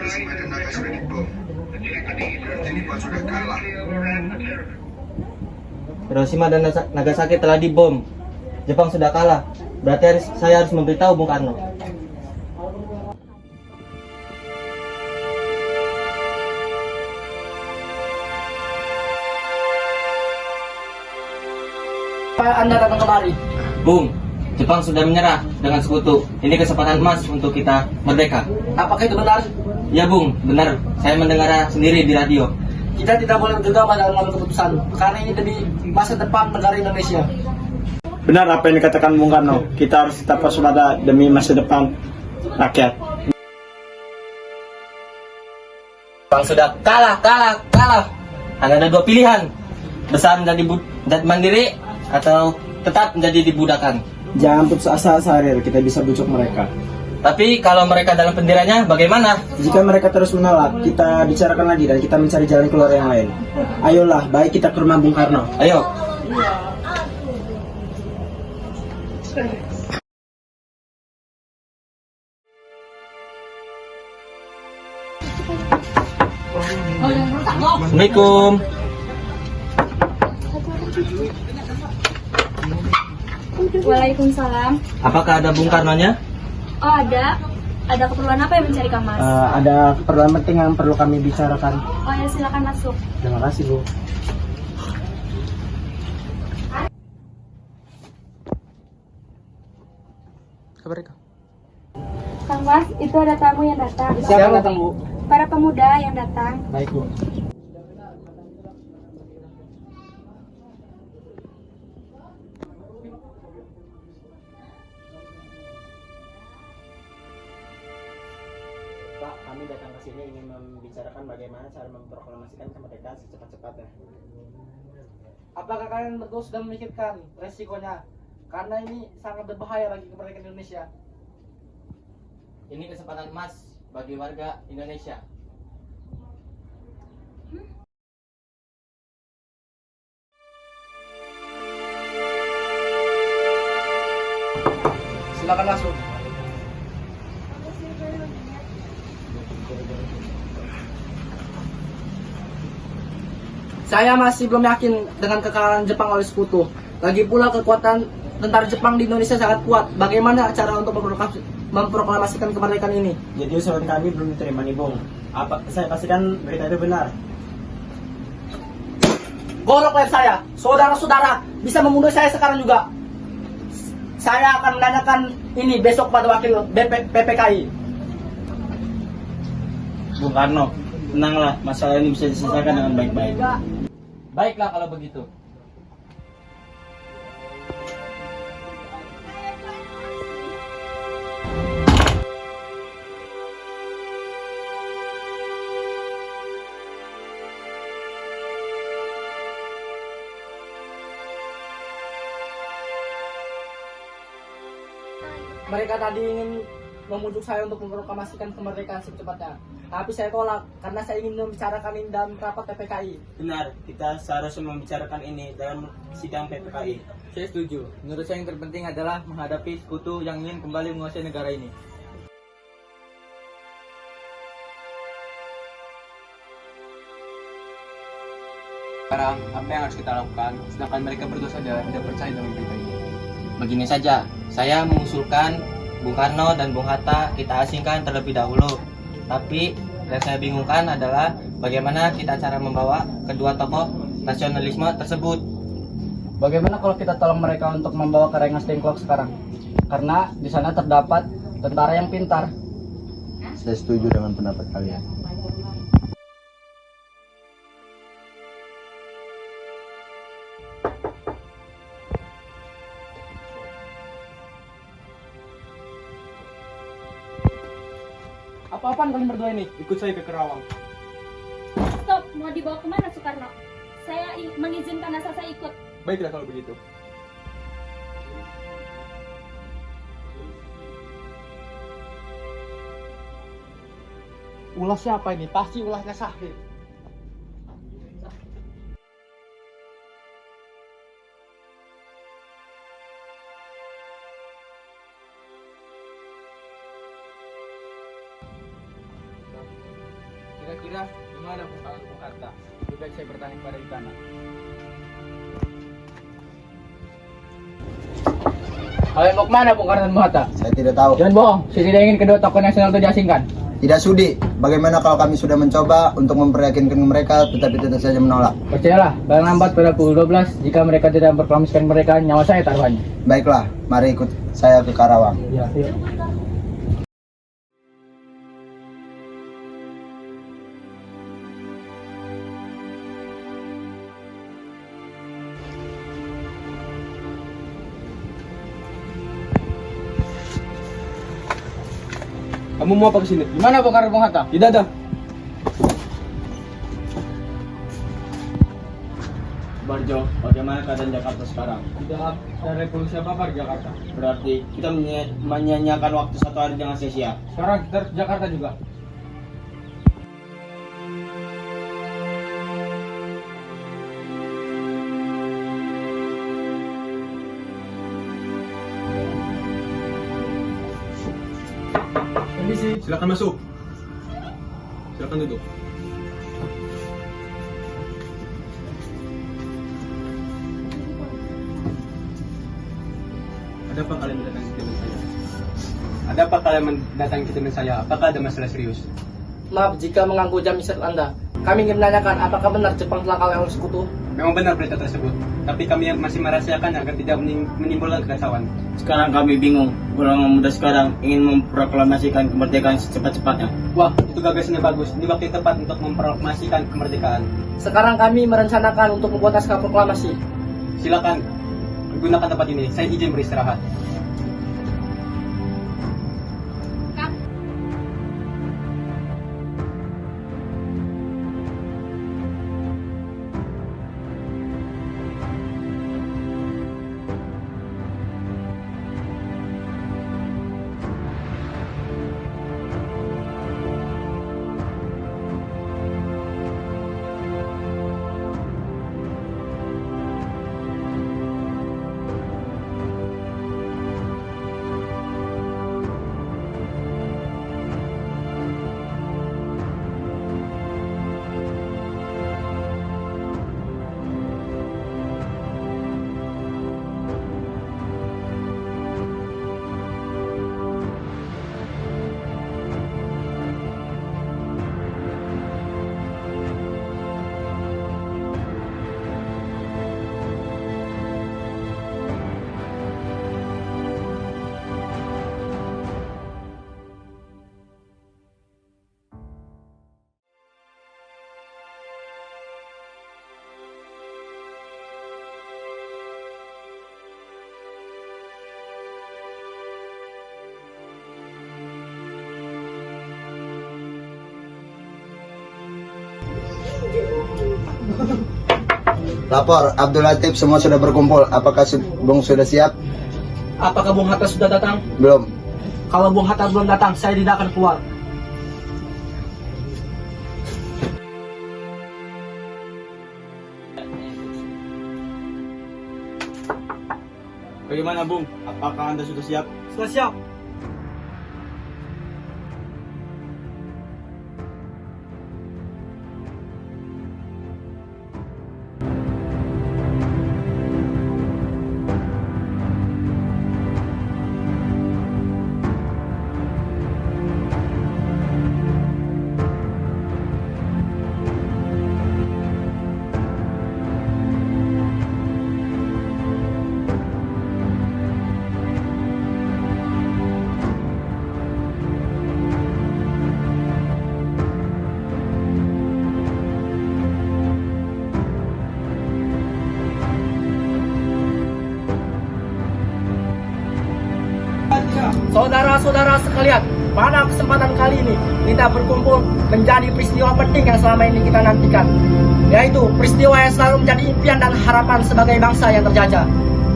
Hiroshima dan Nagasaki dibom. Berarti Nippon sudah kalah. Hiroshima dan Nagasaki telah dibom. Jepang sudah kalah. Berarti saya harus memberitahu Bung Karno. Apa Anda datang kemari? Bung, Jepang sudah menyerah dengan sekutu. Ini kesempatan emas untuk kita merdeka. Apakah itu benar? Ya Bung, benar. Saya mendengar sendiri di radio. Kita tidak boleh gegabah dalam mengambil keputusan, karena ini demi masa depan negara Indonesia. Benar apa yang dikatakan Bung Karno. Kita harus tetap waspada demi masa depan rakyat. Jepang sudah kalah. Hanya ada dua pilihan. Besar menjadi mandiri atau tetap menjadi dibudakan. Jangan putus asa, Sarir. Kita bisa bujuk mereka. Tapi kalau mereka dalam pendiranya, bagaimana? Jika mereka terus menolak, kita bicarakan lagi dan kita mencari jalan keluar yang lain. Ayolah, baik kita ke rumah Bung Karno. Ayo. Assalamualaikum. Waalaikumsalam. Apakah ada Bung Karnonya? Oh, ada. Ada keperluan apa yang mencari Kamas? Ada keperluan penting yang perlu kami bicarakan. Oh ya, silakan masuk. Terima kasih, Bu. Kang Mas, itu ada tamu yang datang. Siapa yang datang, Bu? Para pemuda yang datang. Baik, Bu. Pak, kami datang ke sini ingin membicarakan bagaimana cara memproklamasikan kemerdekaan secepat-cepatnya. Apakah kalian berdua sudah memikirkan resikonya? Karena ini sangat berbahaya bagi kemerdekaan Indonesia. Ini kesempatan emas bagi warga Indonesia. Silakan masuk. Saya masih belum yakin dengan kekalahan Jepang oleh sekutu. Lagi pula kekuatan tentara Jepang di Indonesia sangat kuat. Bagaimana cara untuk memproklamasikan kemerdekaan ini? Jadi usulan kami belum diterima nih, Bung. Saya pastikan berita itu benar. Golok leher saya, saudara-saudara bisa membunuh saya sekarang juga. Saya akan menanyakan ini besok pada wakil PPKI. Bung Karno, tenanglah, masalah ini bisa diselesaikan dengan baik-baik. Baiklah kalau begitu. Mereka tadi ingin memujuk saya untuk memproklamasikan kemerdekaan secepatnya. Tapi saya tolak karena saya ingin membicarakan ini dalam rapat PPKI. Benar, kita seharusnya membicarakan ini dalam sidang PPKI. Saya setuju. Menurut saya yang terpenting adalah menghadapi sekutu yang ingin kembali menguasai negara ini. Sekarang apa yang harus kita lakukan sedangkan mereka berdua saja tidak percaya dalam berita ini? Begini saja, saya mengusulkan Bung Karno dan Bung Hatta kita asingkan terlebih dahulu. Tapi yang saya bingungkan adalah bagaimana kita cara membawa kedua tokoh nasionalisme tersebut. Bagaimana kalau kita tolong mereka untuk membawa ke Rengas Dengklok sekarang? Karena di sana terdapat tentara yang pintar. Saya setuju dengan pendapat kalian. Apa-apaan kalian berdua ini? Ikut saya ke Kerawang. Stop, mau dibawa kemana Soekarno? Saya mengizinkan asal saya ikut. Baiklah kalau begitu. Ulah siapa ini? Pasti ulahnya Sahir. Kira-kira gimana kalau Bung Hatta? Lebih baik saya bertanya kepada Istana. Kalian mau kemana Bung Karno dan Bung Hatta? Saya tidak tahu. Jangan bohong, saya tidak ingin kedua tokoh nasional itu diasingkan. Tidak sudi. Bagaimana kalau kami sudah mencoba untuk memperyakinkan mereka, tetapi tetap saja menolak? Percayalah, paling lambat pada pukul 12, jika mereka tidak memproklamasikan mereka, nyawa saya taruhannya. Baiklah, mari ikut saya ke Karawang. Ya, yuk. Kamu mau apa kesini? Gimana Bung Karno Bung Hatta? Tidak ada. Barjo, bagaimana keadaan Jakarta sekarang? Tidak ada revolusi apa-apa di Jakarta. Berarti kita menyanyiakan waktu 1 hari dengan sia-sia. Sekarang kita harus ke Jakarta juga. Silakan masuk. Silakan duduk. Ada apa kalian mendatangi kediaman saya? Ada apa kalian mendatangi kediaman saya? Apakah ada masalah serius? Maaf jika mengganggu jam istirahat Anda. Kami ingin menanyakan apakah benar Jepang telah kalah oleh sekutu? Memang benar berita tersebut, tapi kami masih merahasiakan agar tidak menimbulkan kekacauan. Sekarang kami bingung. Orang muda sekarang ingin memproklamasikan kemerdekaan secepat-cepatnya. Wah, itu gagasannya bagus. Ini waktu yang tepat untuk memproklamasikan kemerdekaan. Sekarang kami merencanakan untuk membuat naskah proklamasi. Silakan gunakan tempat ini. Saya izin beristirahat. Lapor, Abdul Latif semua sudah berkumpul. Apakah Bung sudah siap? Apakah Bung Hatta sudah datang? Belum. Kalau Bung Hatta belum datang, saya tidak akan keluar. Bagaimana Bung? Apakah Anda sudah siap? Sudah siap. Saudara-saudara sekalian, pada kesempatan kali ini kita berkumpul menjadi peristiwa penting yang selama ini kita nantikan, yaitu peristiwa yang selalu menjadi impian dan harapan sebagai bangsa yang terjajah.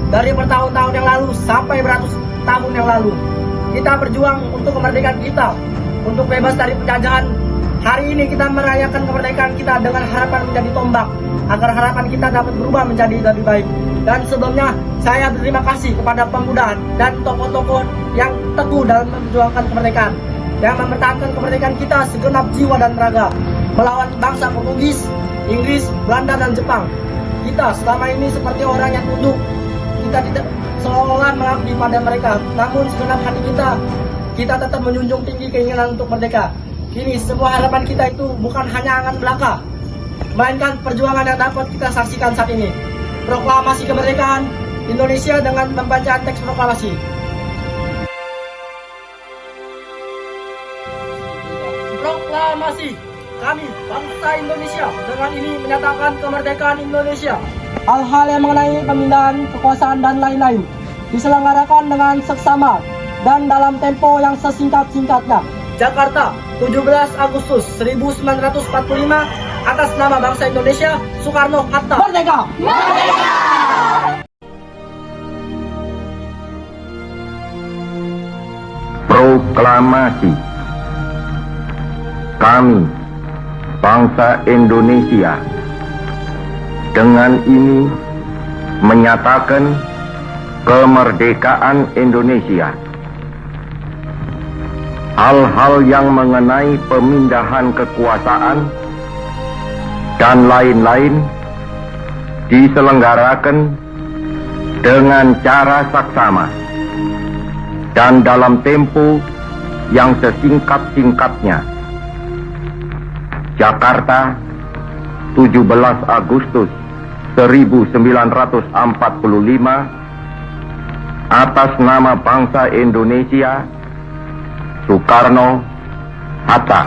Dari bertahun-tahun yang lalu sampai beratus tahun yang lalu, kita berjuang untuk kemerdekaan kita, untuk bebas dari penjajahan. Hari ini kita merayakan kemerdekaan kita dengan harapan menjadi tombak, agar harapan kita dapat berubah menjadi lebih baik. Dan sebelumnya, saya berterima kasih kepada pemuda dan tokoh-tokoh yang teguh dalam memperjuangkan kemerdekaan, yang mempertahankan kemerdekaan kita segenap jiwa dan raga. melawan bangsa Portugis, Inggris, Belanda, dan Jepang. Kita selama ini seperti orang yang tunduk. Kita tidak seolah mengabdi pada mereka. Namun segenap hati kita tetap menjunjung tinggi keinginan untuk merdeka. Kini semua harapan kita itu bukan hanya angan belaka, melainkan perjuangan yang dapat kita saksikan saat ini. Proklamasi kemerdekaan Indonesia dengan pembacaan teks proklamasi. Proklamasi. Kami, bangsa Indonesia, dengan ini menyatakan kemerdekaan Indonesia. Hal-hal yang mengenai pemindahan kekuasaan dan lain-lain diselenggarakan dengan seksama dan dalam tempo yang sesingkat-singkatnya. Jakarta, 17 Agustus 1945, atas nama bangsa Indonesia, Soekarno-Hatta. Merdeka! Proklamasi. Kami, bangsa Indonesia, dengan ini menyatakan kemerdekaan Indonesia. Hal-hal yang mengenai pemindahan kekuasaan dan lain-lain diselenggarakan dengan cara saksama dan dalam tempo yang sesingkat-singkatnya. Jakarta, 17 Agustus 1945, atas nama bangsa Indonesia, Soekarno-Hatta.